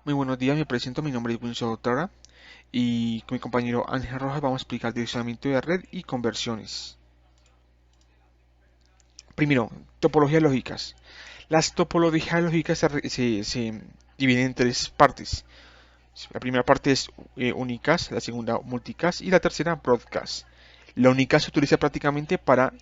Muy buenos días, me presento, mi nombre es Wilson Doctora y con mi compañero Ángel Rojas vamos a explicar direccionamiento de red y conversiones. Primero, topologías lógicas. Las topologías lógicas se dividen en tres partes. La primera parte es unicast, la segunda multicast y la tercera broadcast. La unicast se utiliza prácticamente para,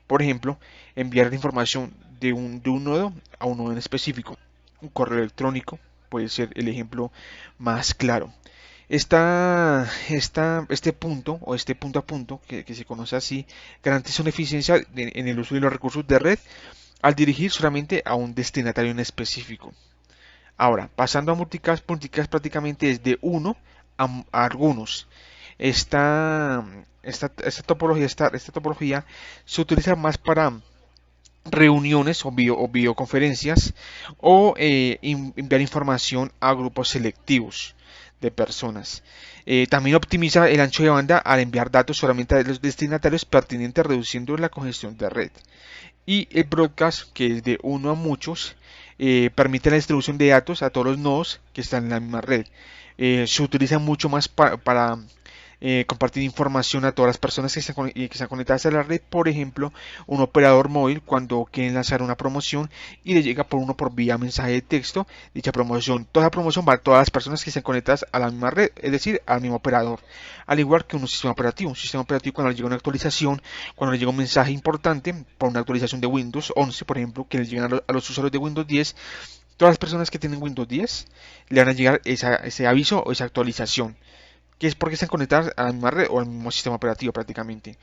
por ejemplo, enviar la información de un nodo a un nodo en específico. Un correo electrónico puede ser el ejemplo más claro. Este punto o este punto a punto, que se conoce así, garantiza una eficiencia en el uso de los recursos de red al dirigir solamente a un destinatario en específico. Ahora, pasando a multicast, multicast prácticamente es de uno a algunos. Esta topología se utiliza más para reuniones o videoconferencias o enviar información a grupos selectivos de personas. También optimiza el ancho de banda al enviar datos solamente a los destinatarios pertinentes, reduciendo la congestión de red. Y el broadcast, que es de uno a muchos, permite la distribución de datos a todos los nodos que están en la misma red. Se utiliza mucho más para compartir información a todas las personas que están conectadas a la red. Por ejemplo, un operador móvil cuando quiere lanzar una promoción y le llega por vía mensaje de texto dicha promoción. Toda la promoción va a todas las personas que están conectadas a la misma red, es decir, al mismo operador. Al igual que un sistema operativo cuando le llega una actualización, cuando le llega un mensaje importante por una actualización de Windows 11, por ejemplo, que le llegan a los usuarios de Windows 10, todas las personas que tienen Windows 10 le van a llegar ese aviso o esa actualización, que es porque están conectadas a la misma red o al mismo sistema operativo prácticamente.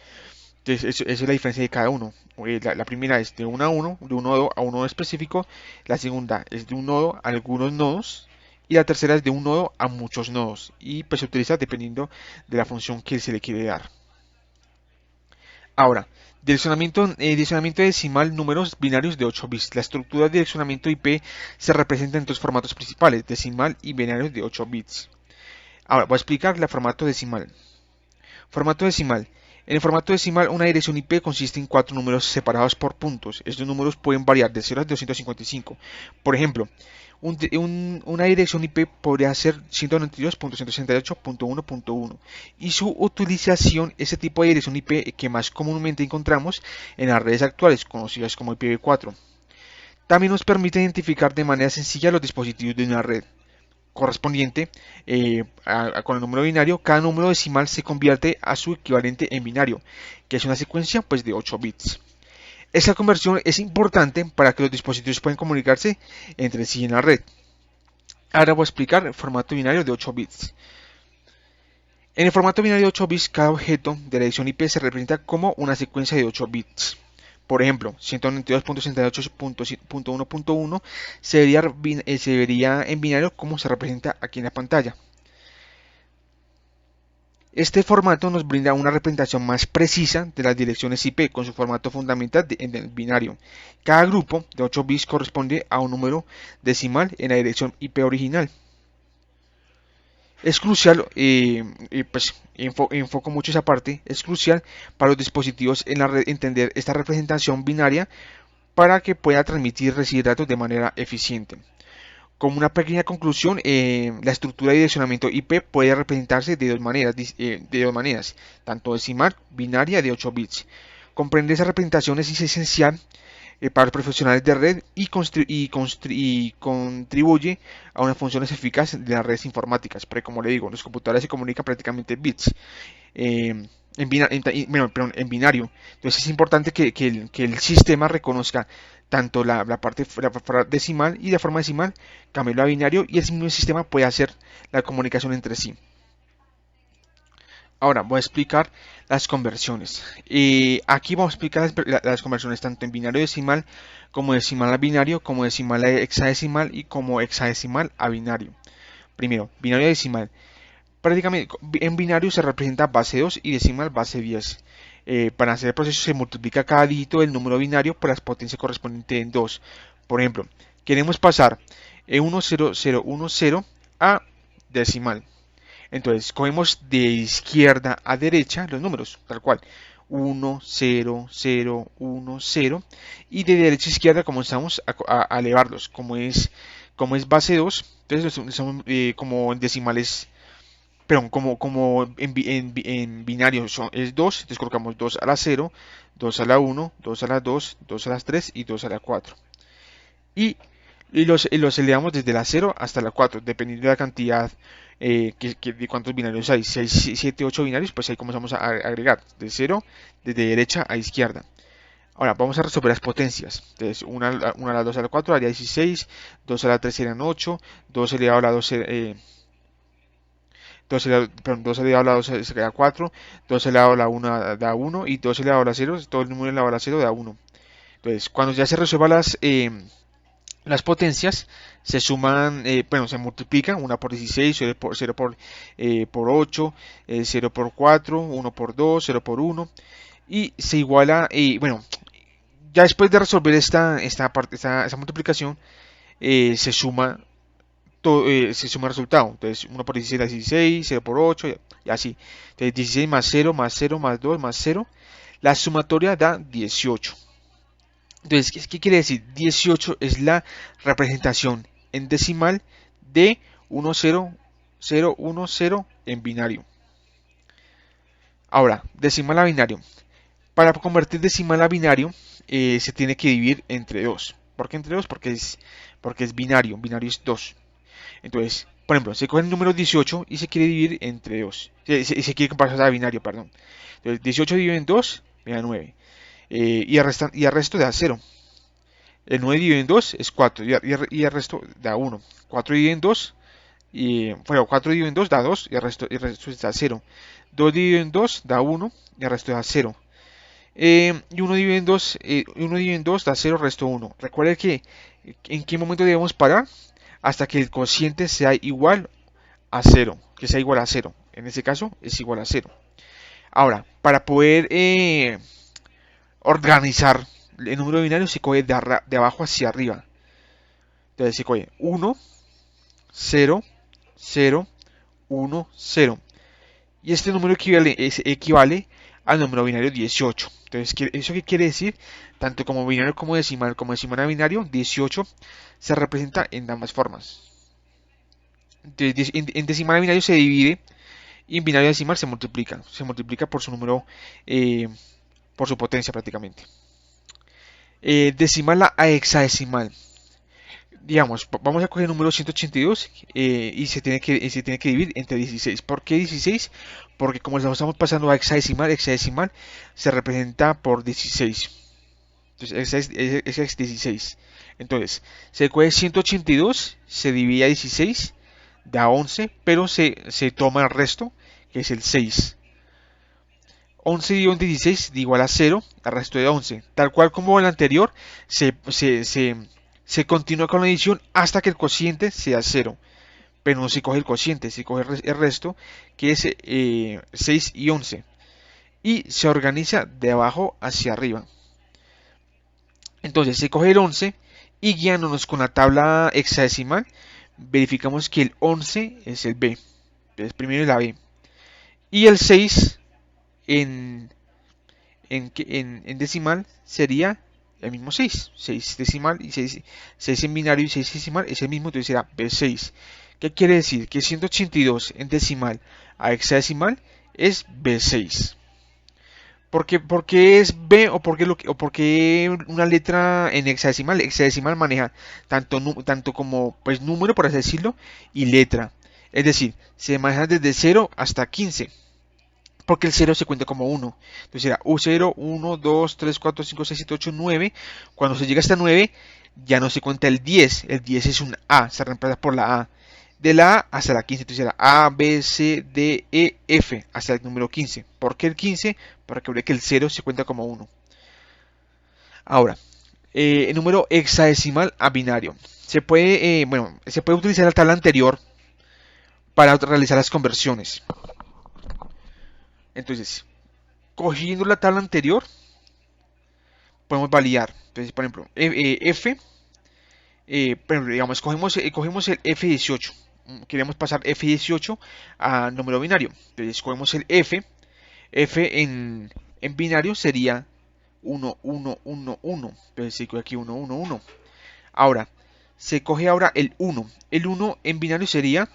Entonces, esa es la diferencia de cada uno. La primera es de uno a uno, de un nodo a un nodo específico. La segunda es de un nodo a algunos nodos. Y la tercera es de un nodo a muchos nodos. Y pues se utiliza dependiendo de la función que se le quiere dar. Ahora, direccionamiento decimal, números binarios de 8 bits. La estructura de direccionamiento IP se representa en dos formatos principales, decimal y binarios de 8 bits. Ahora, voy a explicar el formato decimal. Formato decimal. En el formato decimal, una dirección IP consiste en cuatro números separados por puntos. Estos números pueden variar de 0 a 255. Por ejemplo, una dirección IP podría ser 192.168.1.1 y su utilización, ese tipo de dirección IP que más comúnmente encontramos en las redes actuales, conocidas como IPv4. También nos permite identificar de manera sencilla los dispositivos de una red correspondiente con el número binario. Cada número decimal se convierte a su equivalente en binario, que es una secuencia pues, de 8 bits. Esta conversión es importante para que los dispositivos puedan comunicarse entre sí en la red. Ahora voy a explicar el formato binario de 8 bits. En el formato binario de 8 bits, cada objeto de la edición IP se representa como una secuencia de 8 bits. Por ejemplo, 192.168.1.1 se vería en binario como se representa aquí en la pantalla. Este formato nos brinda una representación más precisa de las direcciones IP con su formato fundamental en el binario. Cada grupo de 8 bits corresponde a un número decimal en la dirección IP original. Es crucial, pues enfoco mucho esa parte, es crucial para los dispositivos en la red entender esta representación binaria para que pueda transmitir y recibir datos de manera eficiente. Como una pequeña conclusión, la estructura de direccionamiento IP puede representarse de dos maneras, tanto decimal, binaria de 8 bits. Comprender esas representaciones es esencial para los profesionales de red y contribuye a unas funciones eficaces de las redes informáticas. Pero como le digo, los computadores se comunican prácticamente en bits. En binario. Entonces es importante que el sistema reconozca tanto la parte decimal y de forma decimal, cambiarlo a binario y el mismo sistema puede hacer la comunicación entre sí. Ahora voy a explicar las conversiones. Aquí vamos a explicar las conversiones tanto en binario decimal, como decimal a binario, como decimal a hexadecimal y como hexadecimal a binario. Primero, binario a decimal. Prácticamente en binario se representa base 2 y decimal base 10. Para hacer el proceso se multiplica cada dígito del número binario por la potencia correspondiente en 2. Por ejemplo, queremos pasar 10010 a decimal. Entonces, cogemos de izquierda a derecha los números, tal cual. 1, 0, 0, 1, 0. Y de derecha a izquierda comenzamos a elevarlos, como es Como es base 2, entonces son, como en decimales, perdón, como en binario es 2, entonces colocamos 2 a la 0, 2 a la 1, 2 a la 2, 2 a las 3 y 2 a la 4. Y, los elevamos desde la 0 hasta la 4, dependiendo de la cantidad, de cuántos binarios hay. Si hay 7, 8 binarios, pues ahí comenzamos a agregar de 0, desde derecha a izquierda. Ahora vamos a resolver las potencias. Entonces, 1 a la 2 a la 4 daría 16, 2 a la 3 serían 8, 2 elevado a la 2, 2 elevado, perdón, 2 elevado a la 2 sería 4, 2 elevado a la 1 da 1 y 2 elevado a la 0, todo el número elevado a la 0 da 1. Entonces, cuando ya se resuelvan las potencias, se suman, bueno, se multiplican, 1 por 16, 0 por 8, 0 por 4, 1 por 2, 0 por 1, y se iguala, bueno, ya después de resolver esta multiplicación, se suma se suma el resultado. Entonces 1 por 16 da 16, 0 por 8 y así. Entonces 16 más 0 más 0 más 2 más 0. La sumatoria da 18. Entonces, ¿qué quiere decir? 18 es la representación en decimal de 1, 0, 0, 1, 0 en binario. Ahora, decimal a binario. Para convertir decimal a binario, se tiene que dividir entre 2. ¿Por qué entre 2? Porque es binario. Binario es 2. Entonces, por ejemplo, se coge el número 18 y se quiere dividir entre 2. Se quiere pasar a binario, perdón. Entonces, 18 dividido en 2 me da 9. Y el resto da 0. El 9 dividido en 2 es 4. Y el resto da 1. 4 dividido en 2. Bueno, 4 dividido en 2 da 2. Y el resto da 0. 2 dividido en 2 da 1. Y el resto da 0. Y 1 dividido en 2, 1 dividido en 2 da 0, resto 1. Recuerde que en qué momento debemos parar hasta que el cociente sea igual a 0, que sea igual a 0. En este caso es igual a 0. Ahora, para poder organizar el número binario se coge de abajo hacia arriba. Entonces se coge 1, 0, 0, 1, 0. Y este número equivale al número binario 18. Entonces, ¿eso qué quiere decir? Tanto como binario como decimal a binario, 18 se representa en ambas formas. Entonces, en decimal a binario se divide y en binario decimal se multiplica. Se multiplica por su número, por su potencia prácticamente. Decimal a hexadecimal. Digamos, vamos a coger el número 182 y se tiene que dividir entre 16. ¿Por qué 16? Porque como lo estamos pasando a hexadecimal, hexadecimal se representa por 16. Entonces, ese es 16. Entonces, se coge 182, se divide a 16, da 11, pero se toma el resto, que es el 6. 11 dividido en 16 da igual a 0, al resto de 11. Tal cual como el anterior, se continúa con la división hasta que el cociente sea 0. Pero no se coge el cociente, se coge el resto, que es 6 y 11. Y se organiza de abajo hacia arriba. Entonces se coge el 11 y guiándonos con la tabla hexadecimal, verificamos que el 11 es el B. Entonces primero es la B. Y el 6 en decimal sería el mismo 6. 6 decimal y 6 en binario y 6 decimal es el mismo, entonces será B6. ¿Qué quiere decir? Que 182 en decimal a hexadecimal es B6. ¿Por qué es B o por qué una letra en hexadecimal? Hexadecimal maneja tanto como pues, número, por así decirlo, y letra. Es decir, se maneja desde 0 hasta 15. Porque el 0 se cuenta como 1. Entonces será U0, 1, 2, 3, 4, 5, 6, 7, 8, 9. Cuando se llega hasta 9, ya no se cuenta el 10. El 10 es un A, se reemplaza por la A. De la A hasta la 15. Entonces será A, B, C, D, E, F, hasta el número 15. ¿Por qué el 15? Para que vea que el 0 se cuenta como 1. Ahora, el número hexadecimal a binario. Se puede utilizar la tabla anterior para realizar las conversiones. Entonces, cogiendo la tabla anterior, podemos validar. Entonces, por ejemplo, F, digamos, cogemos el F18. Queremos pasar F18 a número binario. Entonces, cogemos el F en binario sería 1, 1, 1, 1. Entonces, se coge aquí 1, 1, 1. Ahora, se coge ahora el 1. El 1 en binario sería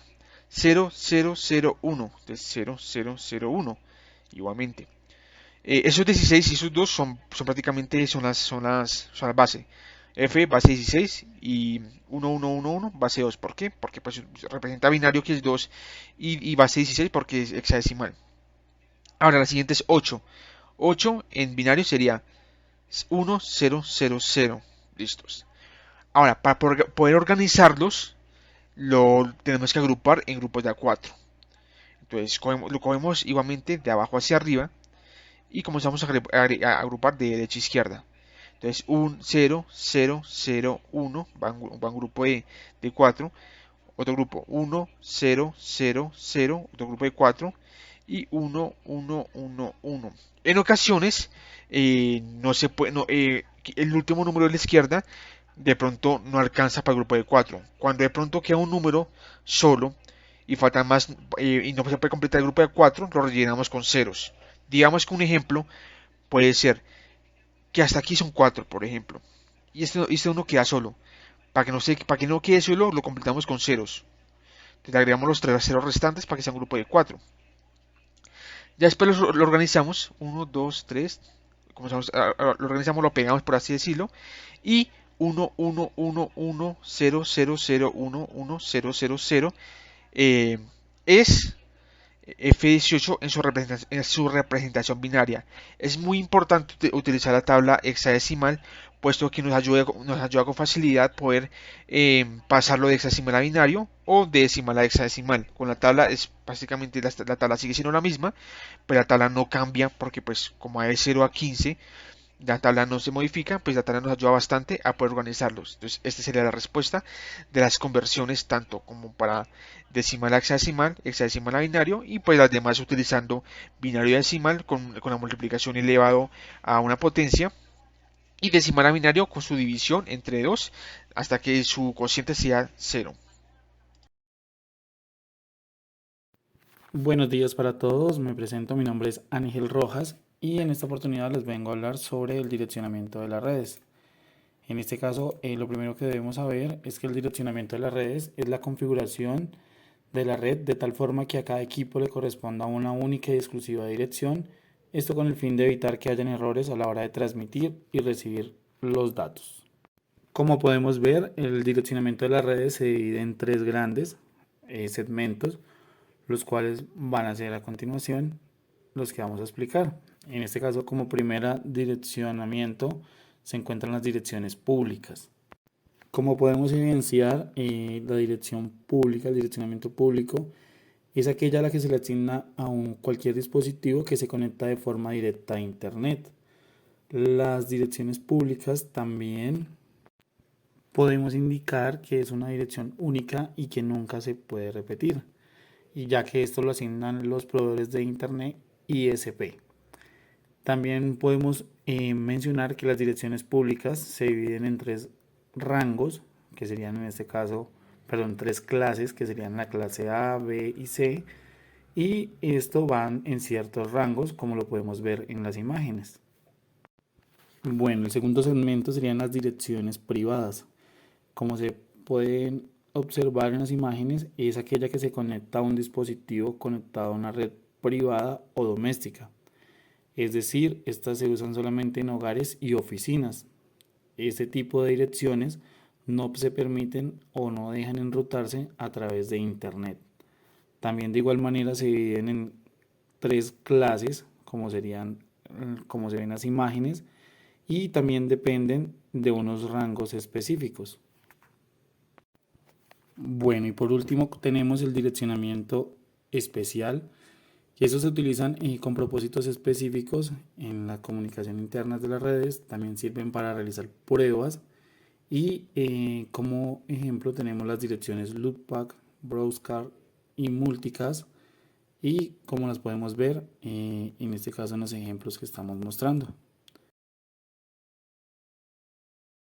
0001. Entonces 0001. Igualmente. Esos 16 y esos 2 son prácticamente son las bases. F base 16 y 1111 base 2. ¿Por qué? Porque pues, representa binario que es 2 y base 16 porque es hexadecimal. Ahora la siguiente es 8. 8 en binario sería 1000. Listos. Ahora, para poder organizarlos, lo tenemos que agrupar en grupos de A4. Entonces lo cogemos igualmente de abajo hacia arriba y comenzamos a agrupar de derecha a izquierda. Entonces, un 0, 0, 0, 1 va en grupo de 4, otro grupo 1, 0, 0, 0, otro grupo de 4 y 1, 1, 1, 1. En ocasiones, no se puede, no, el último número de la izquierda de pronto no alcanza para el grupo de 4. Cuando de pronto queda un número solo y faltan más y no se puede completar el grupo de 4, lo rellenamos con ceros. Digamos que un ejemplo puede ser que hasta aquí son 4, por ejemplo. Y este uno queda solo. Para que no quede solo, lo completamos con ceros. Entonces, le agregamos los 3 ceros restantes para que sea un grupo de 4. Ya después lo organizamos. 1, 2, 3. Lo organizamos, lo pegamos por así decirlo. Y 1, 1, 1, 1, 0, 0, 0, 1, 1, 0, 0, 0. Es F18 en su representación binaria. Es muy importante utilizar la tabla hexadecimal, puesto que nos ayuda con facilidad poder pasarlo de hexadecimal a binario o de decimal a hexadecimal. Con la tabla es básicamente la tabla sigue siendo la misma, pero la tabla no cambia porque pues como hay de 0 a 15 la tabla no se modifica, pues la tabla nos ayuda bastante a poder organizarlos. Entonces, esta sería la respuesta de las conversiones, tanto como para decimal a hexadecimal a binario, y pues las demás utilizando binario y decimal con la multiplicación elevado a una potencia, y decimal a binario con su división entre 2 hasta que su cociente sea 0. Buenos días para todos, me presento, mi nombre es Ángel Rojas y en esta oportunidad les vengo a hablar sobre el direccionamiento de las redes. En este caso, lo primero que debemos saber es que el direccionamiento de las redes es la configuración de la red de tal forma que a cada equipo le corresponda una única y exclusiva dirección, esto con el fin de evitar que hayan errores a la hora de transmitir y recibir los datos. Como podemos ver, el direccionamiento de las redes se divide en tres grandes segmentos, los cuales van a ser a continuación los que vamos a explicar. En este caso, como primera direccionamiento, se encuentran las direcciones públicas. Como podemos evidenciar, la dirección pública, el direccionamiento público, es aquella a la que se le asigna a cualquier dispositivo que se conecta de forma directa a Internet. Las direcciones públicas también podemos indicar que es una dirección única y que nunca se puede repetir, y ya que esto lo asignan los proveedores de Internet ISP. También podemos mencionar que las direcciones públicas se dividen en tres rangos, que serían en este caso, perdón, tres clases, que serían la clase A, B y C, y esto van en ciertos rangos, como lo podemos ver en las imágenes. Bueno, el segundo segmento serían las direcciones privadas. Como se pueden observar en las imágenes, es aquella que se conecta a un dispositivo conectado a una red privada o doméstica. Es decir, estas se usan solamente en hogares y oficinas. Este tipo de direcciones no se permiten o no dejan enrutarse a través de Internet. También de igual manera se dividen en tres clases, como como se ven en las imágenes, y también dependen de unos rangos específicos. Bueno, y por último tenemos el direccionamiento especial, y esos se utilizan con propósitos específicos en la comunicación interna de las redes. También sirven para realizar pruebas y como ejemplo tenemos las direcciones loopback, broadcast y multicast, y como las podemos ver en este caso en los ejemplos que estamos mostrando.